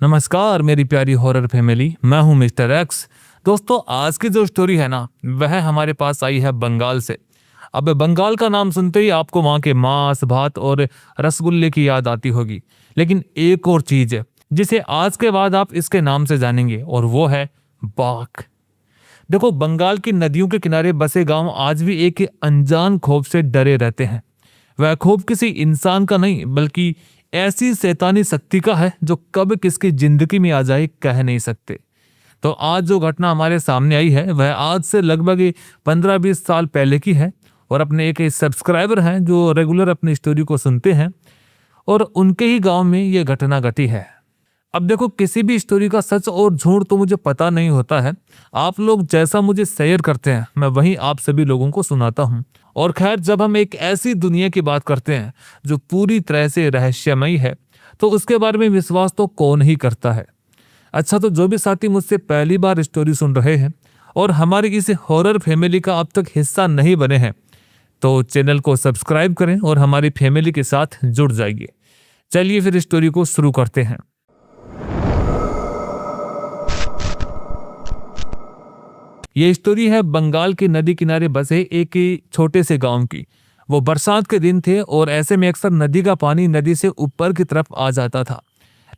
नमस्कार मेरी प्यारी हॉरर फैमिली, मैं हूं मिस्टर एक्स। दोस्तों, आज की जो स्टोरी है ना, वह हमारे पास आई है बंगाल से। अब बंगाल का नाम सुनते ही आपको वहां के मांस भात और रसगुल्ले की याद आती होगी। लेकिन एक और चीज है जिसे आज के बाद आप इसके नाम से जानेंगे, और वो है बाघ। देखो, बंगाल की नदियों के किनारे बसे गांव आज भी एक अनजान खौफ से डरे रहते हैं। वह खौफ किसी इंसान का नहीं, बल्कि ऐसी शैतानी शक्ति का है जो कब किसकी जिंदगी में आ जाए कह नहीं सकते। तो आज जो घटना हमारे सामने आई है वह आज से लगभग 15-20 साल पहले की है। और अपने एक सब्सक्राइबर हैं जो रेगुलर अपनी स्टोरी को सुनते हैं, और उनके ही गांव में ये घटना घटी है। अब देखो, किसी भी स्टोरी का सच और झूठ तो मुझे पता नहीं होता है। आप लोग जैसा मुझे शेयर करते हैं मैं वही आप सभी लोगों को सुनाता हूँ। और खैर, जब हम एक ऐसी दुनिया की बात करते हैं जो पूरी तरह से रहस्यमयी है, तो उसके बारे में विश्वास तो कौन ही करता है। अच्छा, तो जो भी साथी मुझसे पहली बार स्टोरी सुन रहे हैं और हमारी इस हॉरर फैमिली का अब तक हिस्सा नहीं बने हैं, तो चैनल को सब्सक्राइब करें और हमारी फैमिली के साथ जुड़ जाइए। चलिए फिर स्टोरी को शुरू करते हैं। ये स्टोरी है बंगाल के नदी किनारे बसे एक छोटे से गांव की। वो बरसात के दिन थे और ऐसे में अक्सर नदी का पानी नदी से ऊपर की तरफ आ जाता था।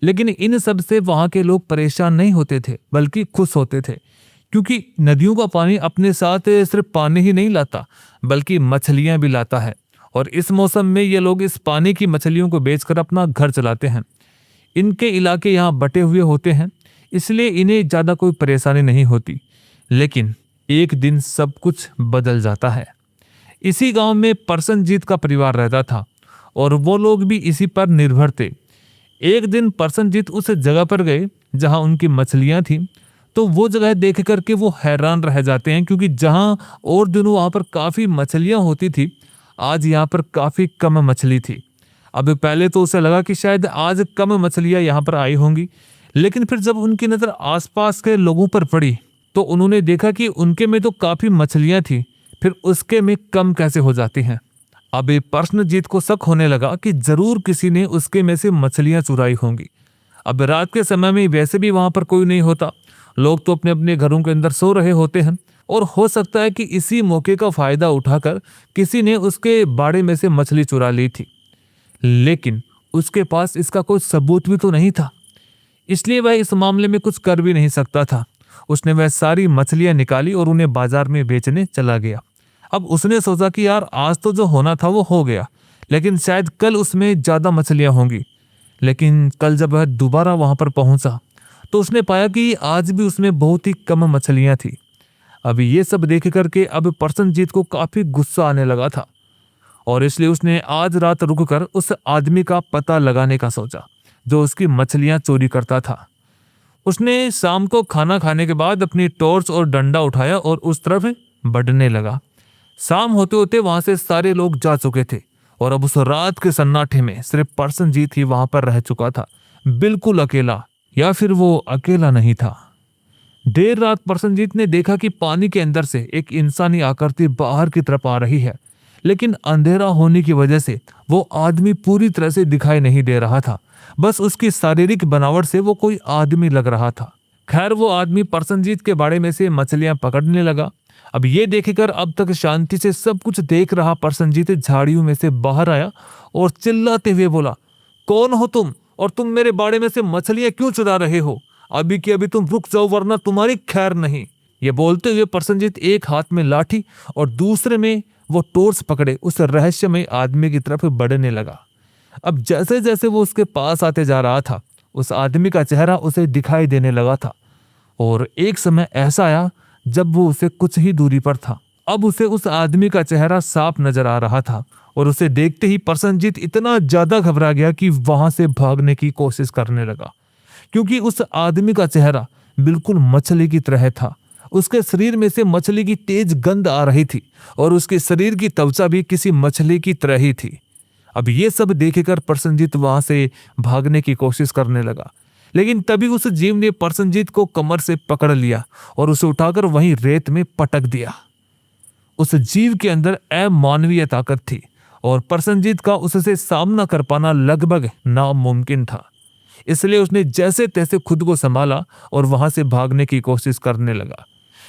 लेकिन इन सब से वहां के लोग परेशान नहीं होते थे, बल्कि खुश होते थे, क्योंकि नदियों का पानी अपने साथ सिर्फ पानी ही नहीं लाता, बल्कि मछलियां भी लाता है। और इस मौसम में ये लोग इस पानी की मछलियों को बेचकर अपना घर चलाते हैं। इनके इलाके यहाँ बटे हुए होते हैं, इसलिए इन्हें ज्यादा कोई परेशानी नहीं होती। लेकिन एक दिन सब कुछ बदल जाता है। इसी गांव में परसनजीत का परिवार रहता था और वो लोग भी इसी पर निर्भर थे। एक दिन परसनजीत उस जगह पर गए जहां उनकी मछलियां थीं। तो वो जगह देख करके वो हैरान रह जाते हैं, क्योंकि जहां और दिनों वहां पर काफी मछलियां होती थी, आज यहाँ पर काफी कम मछली थी। अब पहले तो उसे लगा कि शायद आज कम मछलियां यहाँ पर आई होंगी, लेकिन फिर जब उनकी नजर आसपास के लोगों पर पड़ी तो उन्होंने देखा कि उनके में तो काफी मछलियां थी, फिर उसके में कम कैसे हो जाती हैं। अब प्रश्नजीत को शक होने लगा कि जरूर किसी ने उसके में से मछलियां चुराई होंगी। अब रात के समय में वैसे भी वहां पर कोई नहीं होता, लोग तो अपने अपने घरों के अंदर सो रहे होते हैं, और हो सकता है कि इसी मौके का फायदा उठाकर किसी ने उसके बाड़े में से मछली चुरा ली थी। लेकिन उसके पास इसका कोई सबूत भी तो नहीं था, इसलिए वह इस मामले में कुछ कर भी नहीं सकता था। उसने वह सारी मछलियां निकाली और उन्हें बाजार में बेचने चला गया। अब उसने सोचा कि यार, आज तो जो होना था वो हो गया, लेकिन शायद कल उसमें ज्यादा मछलियां होंगी। लेकिन कल जब वह दोबारा वहां पर पहुंचा तो उसने पाया कि आज भी उसमें बहुत ही कम मछलियां थी। अब ये सब देख करके अब प्रसन्नजीत को काफी गुस्सा आने लगा था, और इसलिए उसने आज रात रुककर उस आदमी का पता लगाने का सोचा जो उसकी मछलियां चोरी करता था। उसने शाम को खाना खाने के बाद अपनी टॉर्च और डंडा उठाया और उस तरफ बढ़ने लगा। शाम होते होते वहां से सारे लोग जा चुके थे, और अब उस रात के सन्नाटे में सिर्फ प्रसन्नजीत ही वहां पर रह चुका था, बिल्कुल अकेला। या फिर वो अकेला नहीं था। देर रात प्रसन्नजीत ने देखा कि पानी के अंदर से एक इंसानी आकृति बाहर की तरफ आ रही है, लेकिन अंधेरा होने की वजह से वो आदमी पूरी तरह से दिखाई नहीं दे रहा था। बस उसकी शारीरिक बनावट से वो कोई आदमी लग रहा था। खैर, वो आदमी प्रसन्नजीत के बाड़े में से मछलियां पकड़ने लगा। अब ये देखकर अब तक शांति से सब कुछ देख रहा प्रसन्नजीत झाड़ियों में से बाहर आया और चिल्लाते हुए बोला, कौन हो तुम, और तुम मेरे बाड़े में से मछलियां क्यों चुरा रहे हो? अभी की अभी तुम रुक जाओ, वरना तुम्हारी खैर नहीं। ये बोलते हुए प्रसन्नजीत एक हाथ में लाठी और दूसरे में वो टॉर्च पकड़े उस रहस्यमय आदमी की तरफ बढ़ने लगा। अब जैसे जैसे वो उसके पास आते जा रहा था, उस आदमी का चेहरा उसे दिखाई देने लगा था, और एक समय ऐसा आया जब वो उसे कुछ ही दूरी पर था। अब उसे उस आदमी का चेहरा साफ नजर आ रहा था, और उसे देखते ही प्रसन्नजीत इतना ज्यादा घबरा गया कि वहां से भागने की कोशिश करने लगा, क्योंकि उस आदमी का चेहरा बिल्कुल मछली की तरह था। उसके शरीर में से मछली की तेज गंध आ रही थी, और उसके शरीर की त्वचा भी किसी मछली की तरह ही थी। अब ये सब देखकर प्रसन्नजीत वहां से भागने की कोशिश करने लगा, लेकिन तभी उस जीव ने प्रसन्नजीत को कमर से पकड़ लिया और उसे उठाकर वहीं रेत में पटक दिया। उस जीव के अंदर अमानवीय ताकत थी, और प्रसन्नजीत का उससे सामना कर पाना लगभग नामुमकिन था। इसलिए उसने जैसे तैसे खुद को संभाला और वहां से भागने की कोशिश करने लगा।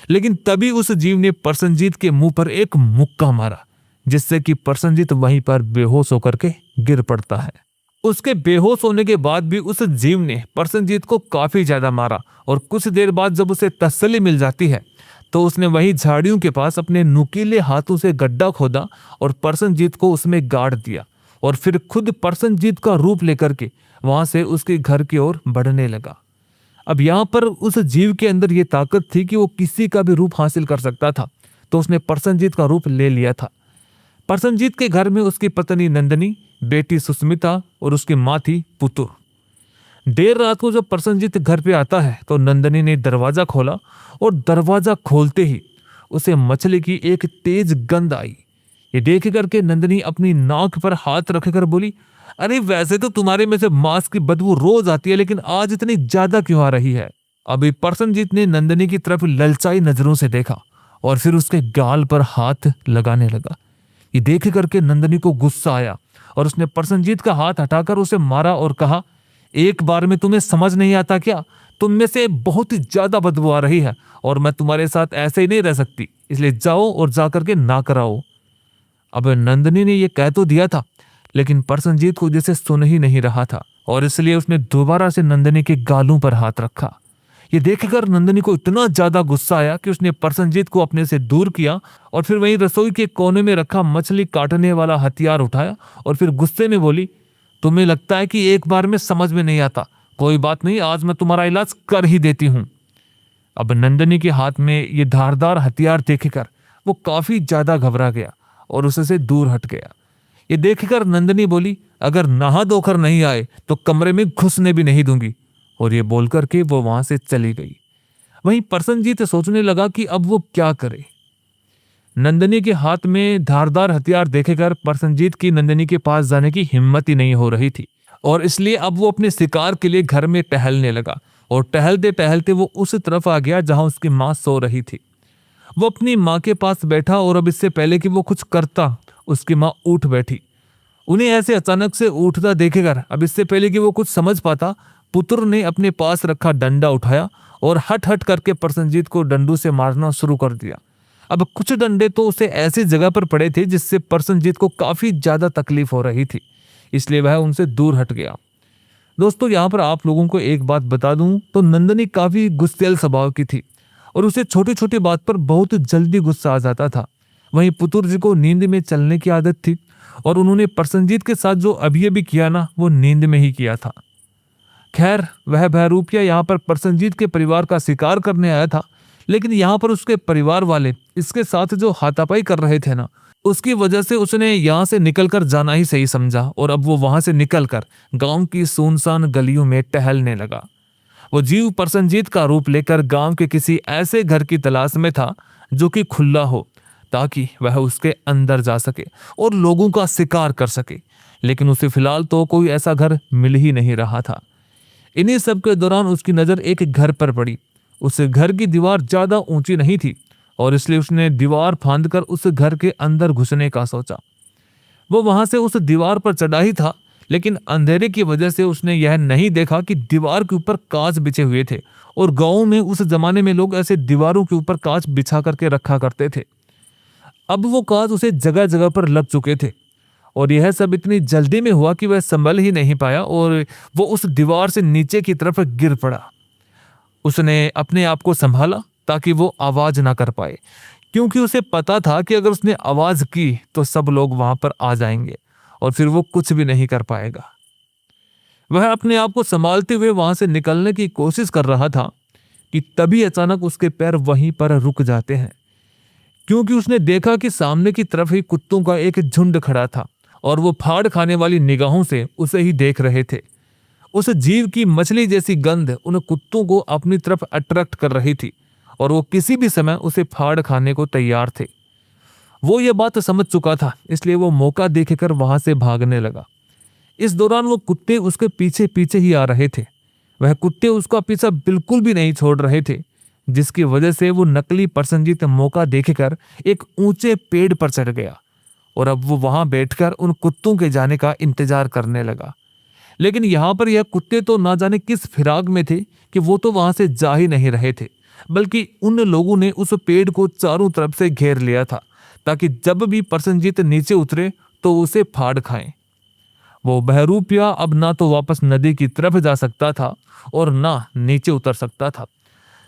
लेकिन तभी उस जीव ने प्रसन्नजीत के मुंह पर एक मुक्का मारा, जिससे कि प्रसन्नजीत वहीं पर बेहोश होकर के गिर पड़ता है। उसके बेहोश होने के बाद भी उस जीव ने प्रसन्नजीत को काफी ज्यादा मारा और कुछ देर बाद जब उसे तसल्ली मिल जाती है तो उसने वही झाड़ियों के पास अपने नुकीले हाथों से गड्ढा खोदा और प्रसन्नजीत को उसमें गाड़ दिया और फिर खुद प्रसन्नजीत का रूप लेकर के वहां से उसके घर की ओर बढ़ने लगा। अब यहाँ पर उस जीव के अंदर ये ताकत थी कि वो किसी का भी रूप हासिल कर सकता था, तो उसने प्रसन्नजीत का रूप ले लिया था। प्रसन्नजीत के घर में उसकी पत्नी नंदिनी, बेटी सुस्मिता और उसकी माँ थी पुतुर। देर रात को जब प्रसन्नजीत घर पे आता है तो नंदिनी ने दरवाजा खोला और दरवाजा खोलते ही उसे मछली की एक तेज गंध आई। ये देख करके नंदिनी अपनी नाक पर हाथ रखकर बोली, अरे वैसे तो तुम्हारे में से मांस की बदबू रोज आती है, लेकिन आज इतनी ज्यादा क्यों आ रही है? अभी प्रसन्नजीत ने नंदिनी की तरफ ललचाई नजरों से देखा और फिर उसके गाल पर हाथ लगाने लगा। ये देख करके नंदिनी को गुस्सा आया और उसने प्रसन्नजीत का हाथ हटाकर उसे मारा और कहा, एक बार में तुम्हें समझ नहीं आता क्या? तुम में से बहुत ही ज्यादा बदबू आ रही है और मैं तुम्हारे साथ ऐसे ही नहीं रह सकती, इसलिए जाओ और जाकर के ना कराओ। अब नंदिनी ने यह कह तो दिया था, लेकिन प्रसन्नजीत को जैसे सुन ही नहीं रहा था और इसलिए उसने दोबारा से नंदिनी के गालों पर हाथ रखा। ये देखकर नंदिनी को इतना ज्यादा गुस्सा आया कि उसने प्रसन्नजीत को अपने से दूर किया और फिर वहीं रसोई के कोने में रखा मछली काटने वाला हथियार उठाया और फिर गुस्से में बोली, तुम्हें लगता है कि एक बार में समझ में नहीं आता, कोई बात नहीं, आज मैं तुम्हारा इलाज कर ही देती हूं। अब नंदिनी के हाथ में ये धारदार हथियार देखकर वो काफी ज्यादा घबरा गया और उससे दूर हट गया। ये देखकर नंदिनी बोली, अगर नहा धोकर नहीं आए तो कमरे में घुसने भी नहीं दूंगी, और ये बोलकर के वो वहां से चली गई। वहीं प्रसन्नजीत सोचने लगा कि अब वो क्या करे। नंदिनी के हाथ में धारदार हथियार देखकर प्रसन्नजीत की नंदिनी के पास जाने की हिम्मत ही नहीं हो रही थी और इसलिए अब वो अपने शिकार के लिए घर में टहलने लगा और टहलते टहलते वो उस तरफ आ गया जहां उसकी माँ सो रही थी। वो अपनी माँ के पास बैठा और अब इससे पहले कि वो कुछ करता उसकी माँ उठ बैठी। उन्हें ऐसे अचानक से उठता देखेकर अब इससे पहले कि वो कुछ समझ पाता, पुत्र ने अपने पास रखा डंडा उठाया और हट हट करके प्रसन्नजीत को डंडू से मारना शुरू कर दिया। अब कुछ डंडे तो उसे ऐसी जगह पर पड़े थे जिससे प्रसन्नजीत को काफी ज्यादा तकलीफ हो रही थी, इसलिए वह उनसे दूर हट गया। दोस्तों, यहाँ पर आप लोगों को एक बात बता दूं तो नंदिनी काफी गुस्सैल स्वभाव की थी और उसे छोटी छोटी बात पर बहुत जल्दी गुस्सा आ जाता था। वहीं पुतुर जी को नींद में चलने की आदत थी और उन्होंने प्रसन्नजीत के साथ जो अभी अभी किया ना, वो नींद में ही किया था। खैर, वह बहरूपिया यहाँ पर प्रसन्नजीत के परिवार का शिकार करने आया था, लेकिन यहाँ पर उसके परिवार वाले इसके साथ जो हाथापाई कर रहे थे ना, उसकी वजह से उसने यहाँ से निकलकर जाना ही सही समझा और अब वो वहां से निकलकर गांव की सुनसान गलियों में टहलने लगा। वो जीव प्रसन्नजीत का रूप लेकर गांव के किसी ऐसे घर की तलाश में था जो कि खुला हो, ताकि वह उसके अंदर जा सके और लोगों का शिकार कर सके, लेकिन उसे फिलहाल तो कोई ऐसा घर मिल ही नहीं रहा था। इन्हीं सब के दौरान उसकी नजर एक घर पर पड़ी। उस घर की दीवार ज्यादा ऊंची नहीं थी और इसलिए उसने दीवार फांदकर उस घर के अंदर घुसने का सोचा। वो वहां से उस दीवार पर चढ़ा ही था, लेकिन अंधेरे की वजह से उसने यह नहीं देखा कि दीवार के ऊपर कांच बिछे हुए थे और गाँव में उस जमाने में लोग ऐसे दीवारों के ऊपर कांच बिछा करके रखा करते थे। अब वो कांच उसे जगह जगह पर लग चुके थे और यह सब इतनी जल्दी में हुआ कि वह संभल ही नहीं पाया और वो उस दीवार से नीचे की तरफ गिर पड़ा। उसने अपने आप को संभाला ताकि वो आवाज ना कर पाए, क्योंकि उसे पता था कि अगर उसने आवाज की तो सब लोग वहां पर आ जाएंगे और फिर वो कुछ भी नहीं कर पाएगा। वह अपने आप को संभालते हुए वहां से निकलने की कोशिश कर रहा था कि तभी अचानक उसके पैर वहीं पर रुक जाते हैं, क्योंकि उसने देखा कि सामने की तरफ ही कुत्तों का एक झुंड खड़ा था और वो फाड़ खाने वाली निगाहों से उसे ही देख रहे थे। उस जीव की मछली जैसी गंध उन कुत्तों को अपनी तरफ अट्रैक्ट कर रही थी और वो किसी भी समय उसे फाड़ खाने को तैयार थे। वो ये बात समझ चुका था, इसलिए वो मौका देखकर वहां से भागने लगा। इस दौरान वो कुत्ते उसके पीछे पीछे ही आ रहे थे। वह कुत्ते उसका पीछा बिल्कुल भी नहीं छोड़ रहे थे, जिसकी वजह से वो नकली प्रसन्नजीत मौका देखकर एक ऊंचे पेड़ पर चढ़ गया और अब वो वहां बैठकर उन कुत्तों के जाने का इंतजार करने लगा। लेकिन यहाँ पर यह कुत्ते तो ना जाने किस फिराक में थे कि वो तो वहां से जा ही नहीं रहे थे, बल्कि उन लोगों ने उस पेड़ को चारों तरफ से घेर लिया था ताकि जब भी प्रसन्नजीत नीचे उतरे तो उसे फाड़ खाएं। वो बहरूपिया अब ना तो वापस नदी की तरफ जा सकता था और ना नीचे उतर सकता था।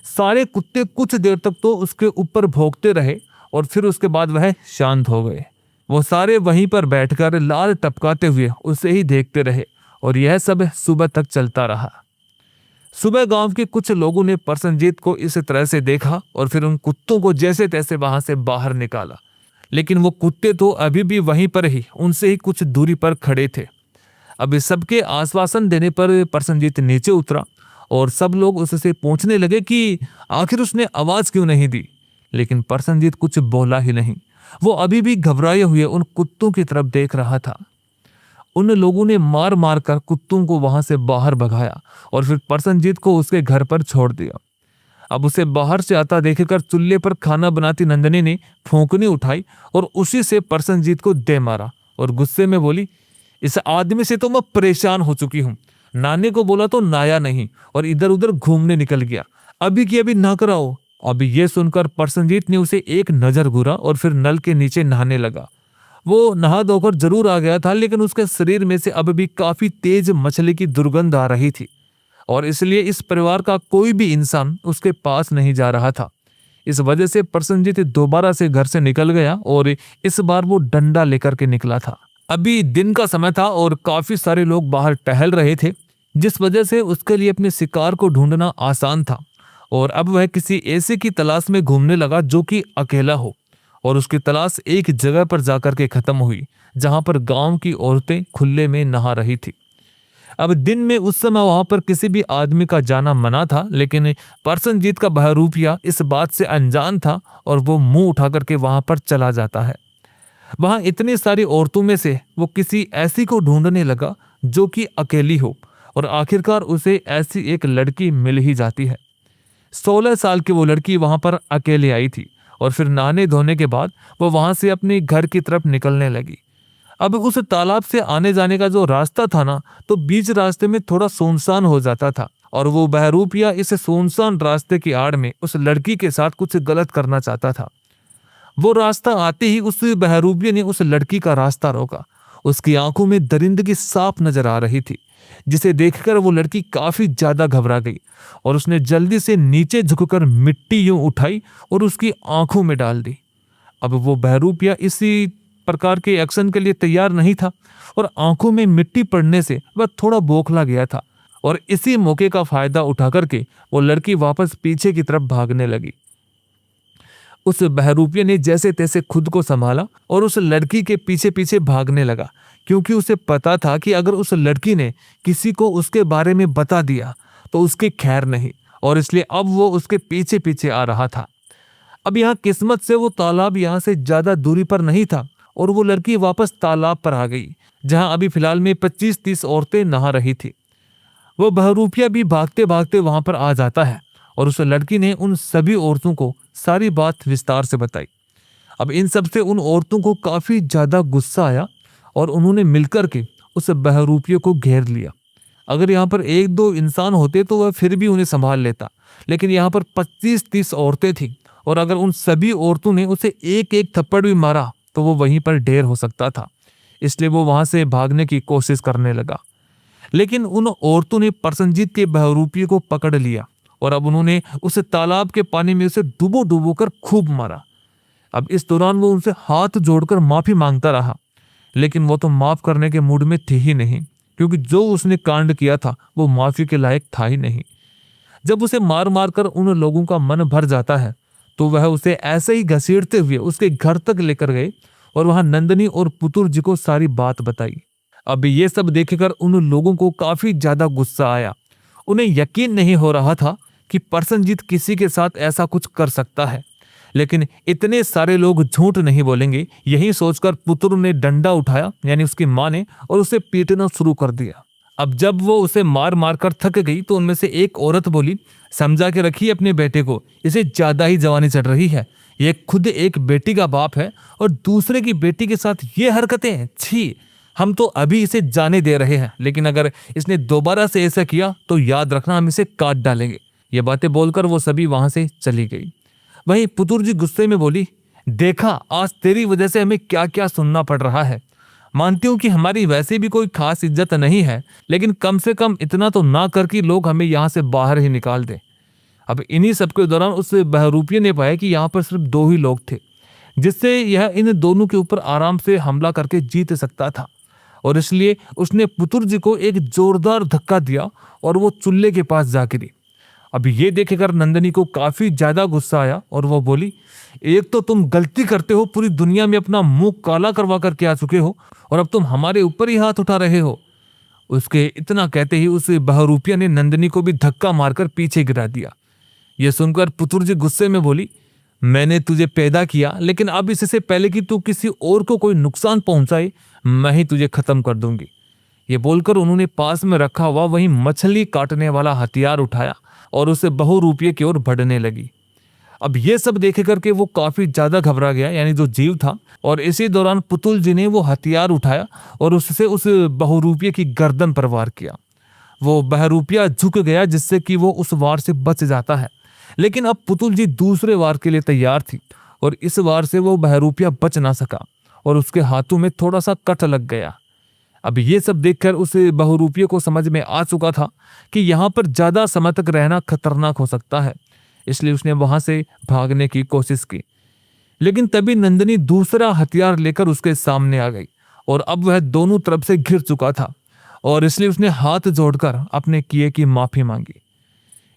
सारे कुत्ते कुछ देर तक तो उसके ऊपर भौंकते रहे और फिर उसके बाद वह शांत हो गए। वो सारे वहीं पर बैठकर लाल टपकाते हुए उसे ही देखते रहे और यह सब सुबह तक चलता रहा। सुबह गांव के कुछ लोगों ने प्रसन्नजीत को इस तरह से देखा और फिर उन कुत्तों को जैसे तैसे वहां से बाहर निकाला, लेकिन वो कुत्ते तो अभी भी वहीं पर ही उनसे ही कुछ दूरी पर खड़े थे। अब इस सबके आश्वासन देने पर प्रसन्नजीत नीचे उतरा और सब लोग उससे पूछने लगे कि आखिर उसने आवाज क्यों नहीं दी, लेकिन प्रसन्नजीत कुछ बोला ही नहीं। वो अभी भी घबराए हुए उन कुत्तों की तरफ देख रहा था। उन लोगों ने मार मार कर कुत्तों को वहां से बाहर भगाया और फिर प्रसन्नजीत को उसके घर पर छोड़ दिया। अब उसे बाहर से आता देखकर चूल्हे पर खाना बनाती नंदनी ने फूंकनी उठाई और उसी से प्रसन्नजीत को दे मारा और गुस्से में बोली, इस आदमी से तो मैं परेशान हो चुकी हूँ। नाने को बोला तो नाया नहीं और इधर उधर घूमने निकल गया, अभी की अभी ना कराओ। अभी ये सुनकर प्रसन्नजीत ने उसे एक नजर घूरा और फिर नल के नीचे नहाने लगा। वो नहा धोकर जरूर आ गया था, लेकिन उसके शरीर में से अब भी काफी तेज मछली की दुर्गंध आ रही थी और इसलिए इस परिवार का कोई भी इंसान उसके पास नहीं जा रहा था। इस वजह से प्रसन्नजीत दोबारा से घर से निकल गया और इस बार वो डंडा लेकर के निकला था। अभी दिन का समय था और काफी सारे लोग बाहर टहल रहे थे, जिस वजह से उसके लिए अपने शिकार को ढूंढना आसान था। और अब वह किसी ऐसे की तलाश में घूमने लगा जो कि अकेला हो, और उसकी तलाश एक जगह पर जाकर के खत्म हुई जहां पर गांव की औरतें खुले में नहा रही थी। अब दिन में उस समय वहां पर किसी भी आदमी का जाना मना था, लेकिन प्रसन्नजीत का बहरूपिया इस बात से अनजान था और वो मुंह उठा करके वहां पर चला जाता है। वहां इतनी सारी औरतों में से वो किसी ऐसी को ढूंढने लगा जो कि अकेली हो और आखिरकार उसे ऐसी एक लड़की मिल ही जाती है। 16 साल की वो लड़की वहां पर अकेले आई थी और फिर नहाने धोने के बाद वो वहां से अपने घर की तरफ निकलने लगी। अब उस तालाब से आने जाने का जो रास्ता था ना, तो बीच रास्ते में थोड़ा सुनसान हो जाता था और वो बहरूपिया इस सुनसान रास्ते की आड़ में उस लड़की के साथ कुछ गलत करना चाहता था। वो रास्ता आते ही उस बहरूपिया ने उस लड़की का रास्ता रोका। उसकी आंखों में दरिंदगी साफ नजर आ रही थी, जिसे देखकर वो लड़की काफी ज्यादा घबरा गई और उसने जल्दी से नीचे झुककर मिट्टी यूं उठाई और उसकी आंखों में डाल दी। अब वो बहरूपिया इसी प्रकार के एक्शन के लिए तैयार नहीं था और आंखों में मिट्टी पड़ने से वह थोड़ा बौखला गया था और इसी मौके का फायदा उठा करके वो लड़की वापस पीछे की तरफ भागने लगी। उस बहरूपिया ने जैसे तैसे खुद को संभाला और उस लड़की के पीछे पीछे भागने लगा, क्योंकि उसे पता था कि अगर उस लड़की ने किसी को उसके बारे में बता दिया तो उसकी खैर नहीं, और इसलिए अब वो उसके पीछे पीछे आ रहा था। अब यहाँ किस्मत से वो तालाब यहाँ से ज्यादा दूरी पर नहीं था और वो लड़की वापस तालाब पर आ गई, जहां अभी फिलहाल में 25-30 औरतें नहा रही थी। वो बहरूपिया भी भागते भागते वहां पर आ जाता है और उस लड़की ने उन सभी औरतों को सारी बात विस्तार से बताई। अब इन सब से उन औरतों को काफी ज्यादा गुस्सा आया और उन्होंने मिलकर के उस बहरूपिया को घेर लिया। अगर यहाँ पर 1-2 इंसान होते तो वह फिर भी उन्हें संभाल लेता, लेकिन यहाँ पर 25-30 औरतें थी और अगर उन सभी औरतों ने उसे एक एक थप्पड़ भी मारा तो वो वहीं पर ढेर हो सकता था। इसलिए वो वहां से भागने की कोशिश करने लगा, लेकिन उन औरतों ने प्रसन्नजीत के बहरूपिये को पकड़ लिया और अब उन्होंने उसे तालाब के पानी में उसे डुबो डुबो कर खूब मारा। अब इस दौरान वो उनसे हाथ जोड़कर माफी मांगता रहा, लेकिन वो तो माफ करने के मूड में थी ही नहीं, क्योंकि जो उसने कांड किया था वो माफी के लायक था ही नहीं। जब उसे मार मार कर उन लोगों का मन भर जाता है तो वह उसे ऐसे ही घसीटते हुए उसके घर तक लेकर गए और वहां नंदनी और पुतुर जी को सारी बात बताई। अब ये सब देखकर उन लोगों को काफी ज्यादा गुस्सा आया। उन्हें यकीन नहीं हो रहा था कि प्रसन्नजीत किसी के साथ ऐसा कुछ कर सकता है, लेकिन इतने सारे लोग झूठ नहीं बोलेंगे, यही सोचकर पुत्र ने डंडा उठाया, यानी उसकी मां ने, और उसे पीटना शुरू कर दिया। अब जब वो उसे मार मार कर थक गई तो उनमें से एक औरत बोली, समझा के रखिए अपने बेटे को, इसे ज्यादा ही जवानी चढ़ रही है। ये खुद एक बेटी का बाप है और दूसरे की बेटी के साथ ये हरकतें, छी, हम तो अभी इसे जाने दे रहे हैं, लेकिन अगर इसने दोबारा से ऐसा किया तो याद रखना, हम इसे काट डालेंगे। ये बातें बोलकर वो सभी वहां से चली गई। वहीं पुतुर जी गुस्से में बोली, देखा आज तेरी वजह से हमें क्या क्या सुनना पड़ रहा है। मानती हूँ कि हमारी वैसे भी कोई खास इज्जत नहीं है, लेकिन कम से कम इतना तो ना कर कि लोग हमें यहाँ से बाहर ही निकाल दें। अब इन्हीं सबके दौरान उस बहरूपिये ने पाया कि यहाँ पर सिर्फ दो ही लोग थे जिससे यह इन दोनों के ऊपर आराम से हमला करके जीत सकता था, और इसलिए उसने पुतुर जी को एक जोरदार धक्का दिया और वो चूल्हे के पास जा गिरी। अब ये देखकर नंदिनी को काफी ज्यादा गुस्सा आया और वो बोली, एक तो तुम गलती करते हो, पूरी दुनिया में अपना मुंह काला करवा करके आ चुके हो, और अब तुम हमारे ऊपर ही हाथ उठा रहे हो। उसके इतना कहते ही उस बहरूपिया ने नंदिनी को भी धक्का मारकर पीछे गिरा दिया। यह सुनकर पुतुर जी गुस्से में बोली, मैंने तुझे पैदा किया, लेकिन अब इससे पहले कि तू किसी और को कोई नुकसान पहुंचाए, मैं ही तुझे खत्म कर दूंगी। ये बोलकर उन्होंने पास में रखा हुआ वही मछली काटने वाला हथियार उठाया और उसे बहुरूपिये की ओर बढ़ने लगी। अब ये सब देख करके वो काफी ज्यादा घबरा गया, यानी जो जीव था, और इसी दौरान पुतुल जी ने वो हथियार उठाया और उससे उस बहुरूपिये की गर्दन पर वार किया। वो बहरूपिया झुक गया जिससे कि वो उस वार से बच जाता है, लेकिन अब पुतुल जी दूसरे वार के लिए तैयार थी और इस वार से वो बहरूपिया बच ना सका और उसके हाथों में थोड़ा सा कट लग गया। अब ये सब देखकर उस बहुरूपिये को समझ में आ चुका था कि यहाँ पर ज्यादा समय तक रहना खतरनाक हो सकता है, इसलिए उसने वहां से भागने की कोशिश की। लेकिन तभी नंदिनी दूसरा हथियार लेकर उसके सामने आ गई और अब वह दोनों तरफ से घिर चुका था, और इसलिए उसने हाथ जोड़कर अपने किए की माफी मांगी।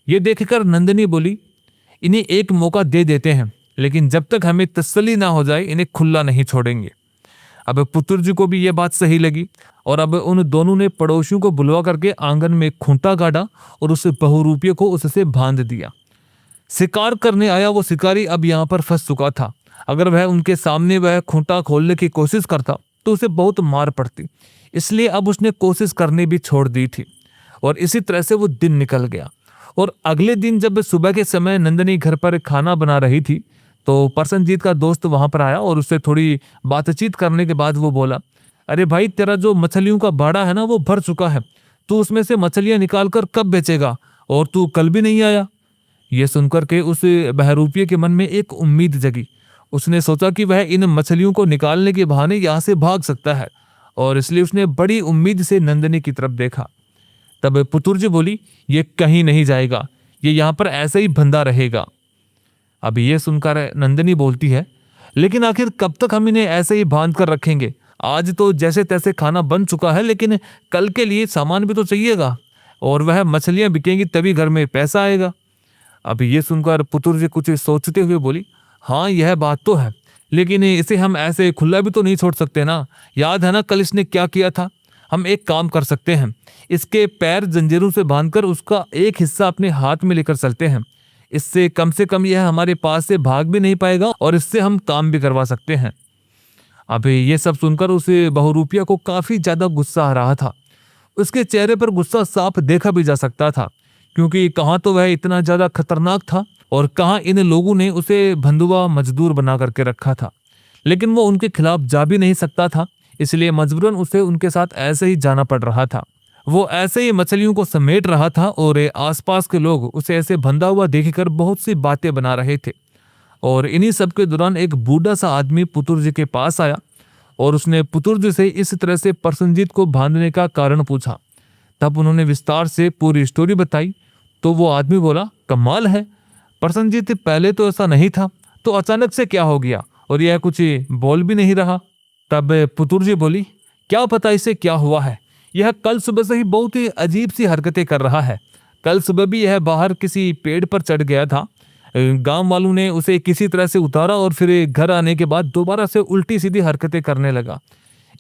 ये देखकर नंदिनी बोली, इन्हें एक मौका दे देते हैं, लेकिन जब तक हमें तसल्ली ना हो जाए इन्हें खुला नहीं छोड़ेंगे। अब पुत्र जी को भी यह बात सही लगी और अब उन दोनों ने पड़ोसियों को बुलवा करके आंगन में खूंटा गाड़ा और उस बहुरूपिये को उससे बांध दिया। शिकार करने आया वो शिकारी अब यहाँ पर फंस चुका था। अगर वह उनके सामने वह खूंटा खोलने की कोशिश करता तो उसे बहुत मार पड़ती, इसलिए अब उसने कोशिश करनी भी छोड़ दी थी। और इसी तरह से वो दिन निकल गया। और अगले दिन जब सुबह के समय नंदिनी घर पर खाना बना रही थी तो प्रसन्नजीत का दोस्त वहां पर आया और उससे थोड़ी बातचीत करने के बाद वो बोला, अरे भाई, तेरा जो मछलियों का बाड़ा है ना वो भर चुका है, तू उसमें से मछलियां निकाल कर कब बेचेगा, और तू कल भी नहीं आया। ये सुनकर के उस बहरूपिये के मन में एक उम्मीद जगी। उसने सोचा कि वह इन मछलियों को निकालने के बहाने यहाँ से भाग सकता है, और इसलिए उसने बड़ी उम्मीद से नंदिनी की तरफ देखा। तब पुतुर जी बोली, ये कहीं नहीं जाएगा, ये यहाँ पर ऐसे ही बंधा रहेगा। अब ये सुनकर नंदिनी बोलती है, लेकिन आखिर कब तक हम इन्हें ऐसे ही बांध कर रखेंगे? आज तो जैसे तैसे खाना बन चुका है, लेकिन कल के लिए सामान भी तो चाहिएगा, और वह मछलियां बिकेंगी तभी घर में पैसा आएगा। अब ये सुनकर पुतुर जी कुछ सोचते हुए बोली, हाँ यह बात तो है, लेकिन इसे हम ऐसे खुला भी तो नहीं छोड़ सकते ना। याद है ना कल इसने क्या किया था? हम एक काम कर सकते हैं, इसके पैर जंजीरों से बांधकर उसका एक हिस्सा अपने हाथ में लेकर चलते हैं। इससे कम से कम यह हमारे पास से भाग भी नहीं पाएगा और इससे हम काम भी करवा सकते हैं। अभी ये सब सुनकर उस बहुरूपिया को काफी ज्यादा गुस्सा आ रहा था। उसके चेहरे पर गुस्सा साफ देखा भी जा सकता था, क्योंकि कहाँ तो वह इतना ज्यादा खतरनाक था और कहाँ इन लोगों ने उसे बंधुआ मजदूर बना करके रखा था। लेकिन वो उनके खिलाफ जा भी नहीं सकता था, इसलिए मजबूरन उसे उनके साथ ऐसे ही जाना पड़ रहा था। वो ऐसे ही मछलियों को समेट रहा था और आसपास के लोग उसे ऐसे बंधा हुआ देखकर बहुत सी बातें बना रहे थे। और इन्हीं सब के दौरान एक बूढ़ा सा आदमी पुतुर जी के पास आया और उसने पुतुर जी से इस तरह से प्रसन्नजीत को बांधने का कारण पूछा। तब उन्होंने विस्तार से पूरी स्टोरी बताई तो वो आदमी बोला, कमाल है प्रसन्नजीत, पहले तो ऐसा नहीं था, तो अचानक से क्या हो गया और यह कुछ बोल भी नहीं रहा। तब पुतुर जी बोली, क्या पता इसे क्या हुआ है, यह कल सुबह से ही बहुत ही अजीब सी हरकतें कर रहा है। कल सुबह भी यह बाहर किसी पेड़ पर चढ़ गया था, गांव वालों ने उसे किसी तरह से उतारा और फिर घर आने के बाद दोबारा से उल्टी सीधी हरकतें करने लगा,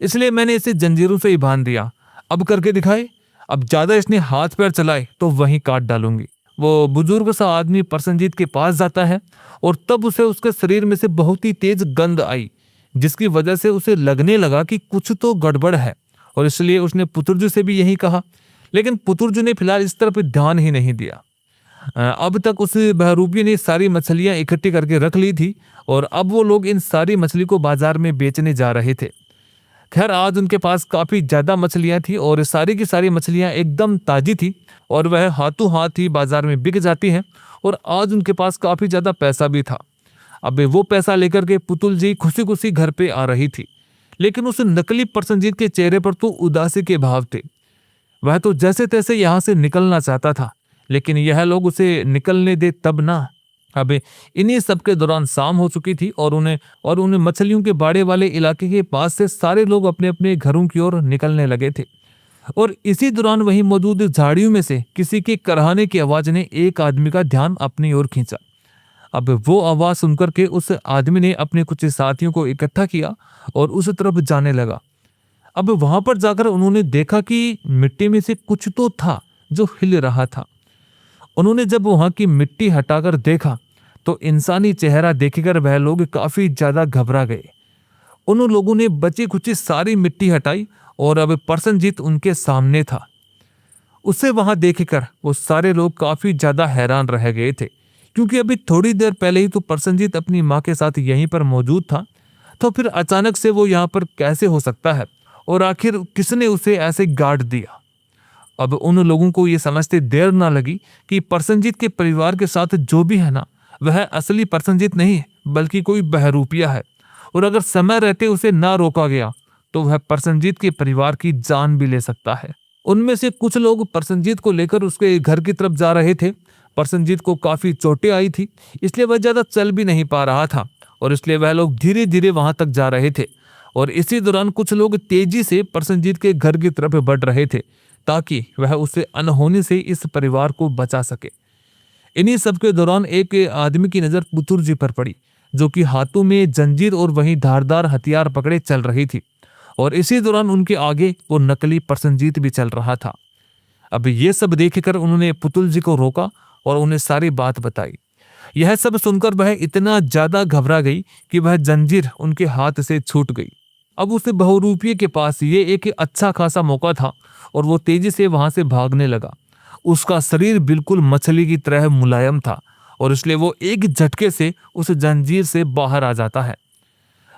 इसलिए मैंने इसे जंजीरों से ही बांध दिया। अब करके दिखाए, अब ज्यादा इसने हाथ पैर चलाए तो वहीं काट डालूंगी। वो बुजुर्ग सा आदमी प्रसन्नजीत के पास जाता है और तब उसे उसके शरीर में से बहुत ही तेज गंध आई, जिसकी वजह से उसे लगने लगा कि कुछ तो गड़बड़ है, और इसलिए उसने पुतुर्जु से भी यही कहा। लेकिन पुतुर्जु ने फिलहाल इस तरफ ध्यान ही नहीं दिया। अब तक उस बहरूपिये ने सारी मछलियां इकट्ठी करके रख ली थी और अब वो लोग इन सारी मछली को बाजार में बेचने जा रहे थे। खैर आज उनके पास काफी ज्यादा मछलियां थी और सारी की सारी मछलियां एकदम ताजी थी और वह हाथों हाथ ही बाजार में बिक जाती हैं और आज उनके पास काफी ज्यादा पैसा भी था। अब वो पैसा लेकर के पुतुल जी खुशी खुशी घर पे आ रही थी, लेकिन उस नकली प्रसन्नजीत के चेहरे पर तो उदासी के भाव थे। वह तो जैसे तैसे यहाँ से निकलना चाहता था, लेकिन यह लोग उसे निकलने दे तब ना। अब इन्हीं सब के दौरान शाम हो चुकी थी और उन्हें मछलियों के बाड़े वाले इलाके के पास से सारे लोग अपने अपने घरों की ओर निकलने लगे थे। और इसी दौरान वहीं मौजूद झाड़ियों में से किसी के कराहने की आवाज ने एक आदमी का ध्यान अपनी ओर खींचा। अब वो आवाज सुनकर के उस आदमी ने अपने कुछ साथियों को इकट्ठा किया और उस तरफ जाने लगा। अब वहां पर जाकर उन्होंने देखा कि मिट्टी में से कुछ तो था जो हिल रहा था। उन्होंने जब वहां की मिट्टी हटाकर देखा तो इंसानी चेहरा देखकर वह लोग काफी ज्यादा घबरा गए। उन लोगों ने बची खुची सारी मिट्टी हटाई और अब प्रसन्नजीत उनके सामने था। उसे वहां देखकर वो सारे लोग काफी ज्यादा हैरान रह गए थे, क्योंकि अभी थोड़ी देर पहले ही तो प्रसन्नजीत अपनी माँ के साथ यहीं पर मौजूद था। तो फिर अचानक से वो यहाँ पर कैसे हो सकता है और आखिर किसने उसे ऐसे गाड़ दिया। अब उन लोगों को ये समझते देर ना लगी कि प्रसन्नजीत के परिवार के साथ जो भी है ना, वह असली प्रसन्नजीत नहीं है बल्कि कोई बहरूपिया है। और अगर समय रहते उसे ना रोका गया तो वह प्रसन्नजीत के परिवार की जान भी ले सकता है। उनमें से कुछ लोग प्रसन्नजीत को लेकर उसके घर की तरफ जा रहे थे। प्रसन्नजीत को काफी चोटें आई थी, इसलिए वह ज्यादा चल भी नहीं पा रहा था और इसलिए वह लोग धीरे धीरे वहां तक जा रहे थे। और इसी दौरान कुछ लोग तेजी से प्रसन्नजीत के घर की तरफ बढ़ रहे थे ताकि वह उसे अनहोनी से इस परिवार को बचा सके। इन्हीं सब के दौरान एक आदमी की नजर पुतुल जी पर पड़ी, जो कि हाथों में जंजीर और वहीं धारदार हथियार पकड़े चल रही थी। और इसी दौरान उनके आगे वो नकली प्रसन्नजीत भी चल रहा था। अब ये सब देखकर उन्होंने पुतुल जी को रोका और उन्हें सारी बात बताई। यह सब सुनकर वह इतना ज्यादा घबरा गई कि वह जंजीर उनके हाथ से छूट गई। अब उसे बहुरूपिये के पास ये एक अच्छा खासा मौका था और वो तेजी से वहां से भागने लगा। उसका शरीर बिल्कुल मछली की तरह मुलायम था और इसलिए वो एक झटके से उस जंजीर से बाहर आ जाता है।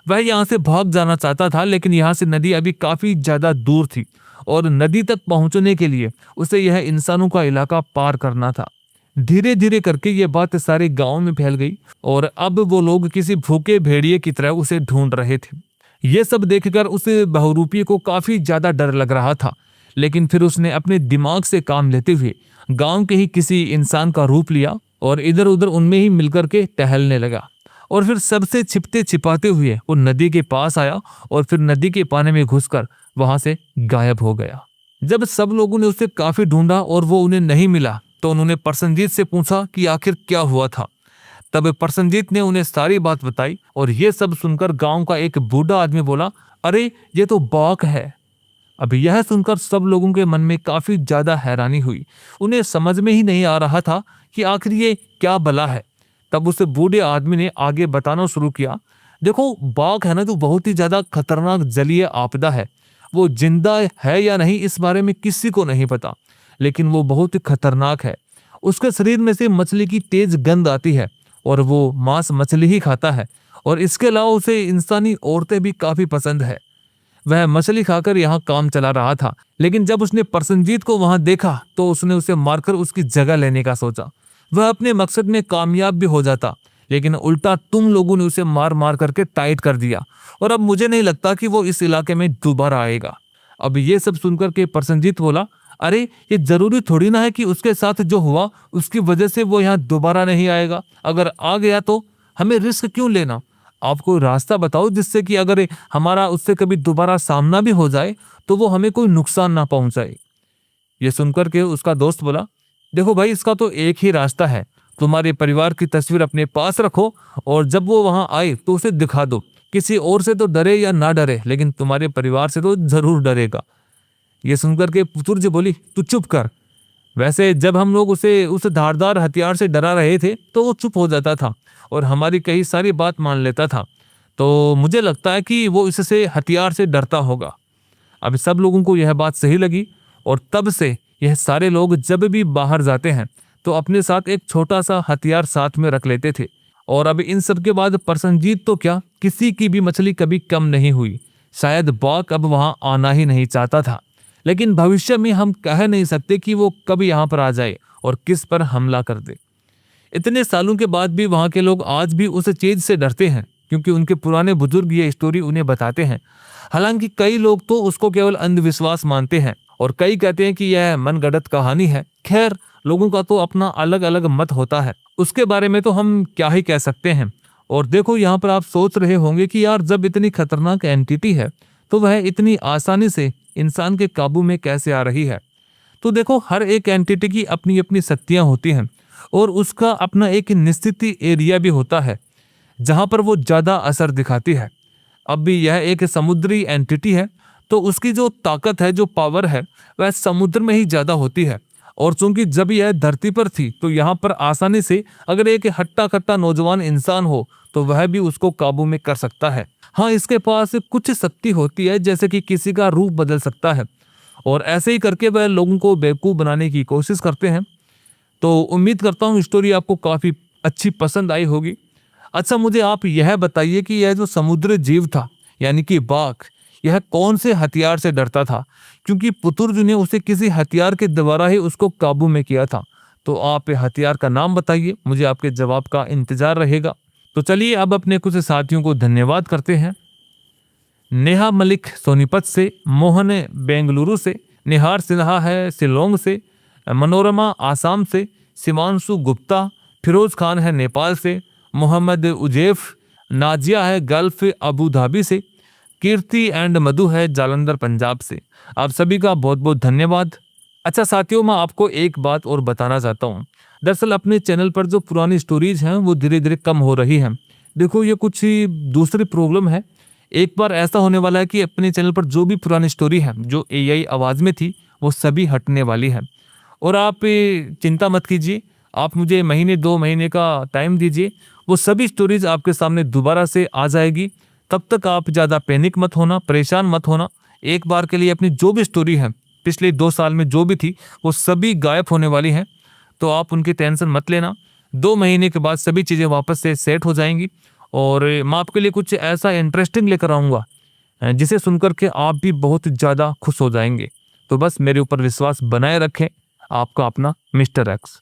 वह यहाँ से भाग जाना चाहता था, लेकिन यहाँ से नदी अभी काफी ज्यादा दूर थी और नदी तक पहुंचने के लिए उसे यह इंसानों का इलाका पार करना था। धीरे धीरे करके ये बात सारे गांव में फैल गई और अब वो लोग किसी भूखे भेड़िए की तरह उसे ढूंढ रहे थे। ये सब देखकर उस बहुरूपिये को काफी ज्यादा डर लग रहा था, लेकिन फिर उसने अपने दिमाग से काम लेते हुए गांव के ही किसी इंसान का रूप लिया और इधर उधर उनमें ही मिलकर के टहलने लगा। और फिर सबसे छिपते छिपाते हुए वो नदी के पास आया और फिर नदी के पानी में घुसकर वहां से गायब हो गया। जब सब लोगों ने उसे काफी ढूंढा और वो उन्हें नहीं मिला तो उन्होंने प्रसन्नजीत से पूछा कि आखिर क्या हुआ था। तब प्रसन्नजीत ने उन्हें सारी बात बताई और ये सब सुनकर गांव का एक बूढ़ा आदमी बोला, अरे ये तो बाघ है। अब यह सुनकर सब लोगों के मन में काफी ज्यादा हैरानी हुई। उन्हें समझ में ही नहीं आ रहा था कि आखिर ये क्या बला है। तब उस बूढ़े आदमी ने आगे बताना शुरू किया, देखो बाघ है ना तो बहुत ही ज्यादा खतरनाक जलीय आपदा है। वो जिंदा है या नहीं इस बारे में किसी को नहीं पता, लेकिन वो बहुत ही खतरनाक है। उसके शरीर में से मछली की तेज गंध आती है और वो मांस मछली ही खाता है और इसके अलावा उसे इंसानी औरतें भी काफी पसंद है। वह मछली खाकर यहाँ काम चला रहा था, लेकिन जब उसने प्रसन्नजीत को वहां देखा तो उसने उसे मारकर उसकी जगह लेने का सोचा। वह अपने मकसद में कामयाब भी हो जाता, लेकिन उल्टा तुम लोगों ने उसे मार मार करके टाइट कर दिया और अब मुझे नहीं लगता कि वो इस इलाके में दोबारा आएगा। अब ये सब सुनकर के प्रसन्नजीत बोला, अरे ये जरूरी थोड़ी ना है कि उसके साथ जो हुआ उसकी वजह से वो यहाँ दोबारा नहीं आएगा। अगर आ गया तो हमें रिस्क क्यों लेना। आप कोई रास्ता बताओ जिससे कि अगर हमारा उससे कभी दोबारा सामना भी हो जाए तो वो हमें कोई नुकसान ना पहुंचाए। ये सुनकर के उसका दोस्त बोला, देखो भाई इसका तो एक ही रास्ता है, तुम्हारे परिवार की तस्वीर अपने पास रखो और जब वो वहां आए तो उसे दिखा दो। किसी और से तो डरे या ना डरे, लेकिन तुम्हारे परिवार से तो जरूर डरेगा। ये सुनकर के पुतुल जी बोली, तू चुप कर। वैसे जब हम लोग उसे उस धारदार हथियार से डरा रहे थे तो वो चुप हो जाता था और हमारी कई सारी बात मान लेता था, तो मुझे लगता है कि वो इससे हथियार से डरता होगा। अब सब लोगों को यह बात सही लगी और तब से यह सारे लोग जब भी बाहर जाते हैं तो अपने साथ एक छोटा सा हथियार साथ में रख लेते थे। और अब इन सब के बाद प्रसन्नजीत तो क्या, किसी की भी मछली कभी कम नहीं हुई। शायद बाघ अब वहां आना ही नहीं चाहता था। लेकिन भविष्य में हम कह नहीं सकते कि वो कब यहाँ पर आ जाए और किस पर हमला कर दे। इतने सालों के बाद भी वहां के लोग आज भी उस चीज से डरते हैं, क्योंकि उनके पुराने बुजुर्ग ये स्टोरी उन्हें बताते हैं। हालांकि कई लोग तो उसको केवल अंधविश्वास मानते हैं और कई कहते हैं कि यह मनगढ़ंत कहानी है। खैर, लोगों का तो अपना अलग अलग मत होता है, उसके बारे में तो हम क्या ही कह सकते हैं। और देखो, यहाँ पर आप सोच रहे होंगे कि यार, जब इतनी खतरनाक एंटिटी है तो वह इतनी आसानी से इंसान के काबू में कैसे आ रही है। तो देखो, हर एक एंटिटी की अपनी अपनी शक्तियां होती हैं और उसका अपना एक निश्चित एरिया भी होता है जहां पर वो ज्यादा असर दिखाती है। अब भी यह एक समुद्री एंटिटी है, तो उसकी जो ताकत है, जो पावर है, वह समुद्र में ही ज्यादा होती है। और चूंकि जब यह धरती पर थी तो यहाँ पर आसानी से अगर एक हट्टा कट्टा नौजवान इंसान हो तो वह भी उसको काबू में कर सकता है। हाँ, इसके पास कुछ शक्ति होती है, जैसे कि किसी का रूप बदल सकता है, और ऐसे ही करके वह लोगों को बेवकूफ बनाने की कोशिश करते हैं। तो उम्मीद करता हूँ स्टोरी आपको काफी अच्छी पसंद आई होगी। अच्छा, मुझे आप यह बताइए कि यह जो समुद्री जीव था, यानी कि बाघ, यह कौन से हथियार से डरता था? क्योंकि पुतुर्ज ने उसे किसी हथियार के द्वारा ही उसको काबू में किया था। तो आप हथियार का नाम बताइए, मुझे आपके जवाब का इंतजार रहेगा। तो चलिए, अब अपने कुछ साथियों को धन्यवाद करते हैं। नेहा मलिक सोनीपत से, मोहन बेंगलुरु से, निहार सिन्हा है शिलोंग से, मनोरमा आसाम से, सिमांशु गुप्ता, फिरोज खान है नेपाल से, मोहम्मद उजैफ, नाजिया है गल्फ अबू धाबी से, कीर्ति एंड मधु है जालंधर पंजाब से। आप सभी का बहुत बहुत धन्यवाद। अच्छा साथियों, मैं आपको एक बात और बताना चाहता हूँ। दरअसल अपने चैनल पर जो पुरानी स्टोरीज हैं वो धीरे धीरे कम हो रही हैं। देखो, ये कुछ ही दूसरी प्रॉब्लम है। एक बार ऐसा होने वाला है कि अपने चैनल पर जो भी पुरानी स्टोरी है जो एआई आवाज में थी, वो सभी हटने वाली है। और आप चिंता मत कीजिए, आप मुझे महीने 2 महीने का टाइम दीजिए, वो सभी स्टोरीज आपके सामने दोबारा से आ जाएगी। तब तक आप ज़्यादा पैनिक मत होना, परेशान मत होना। एक बार के लिए अपनी जो भी स्टोरी है पिछले 2 साल में जो भी थी, वो सभी गायब होने वाली हैं। तो आप उनकी टेंशन मत लेना। 2 महीने के बाद सभी चीज़ें वापस से सेट हो जाएंगी और मैं आपके लिए कुछ ऐसा इंटरेस्टिंग लेकर आऊँगा जिसे सुनकर के आप भी बहुत ज़्यादा खुश हो जाएंगे। तो बस मेरे ऊपर विश्वास बनाए रखें। आपका अपना मिस्टर एक्स।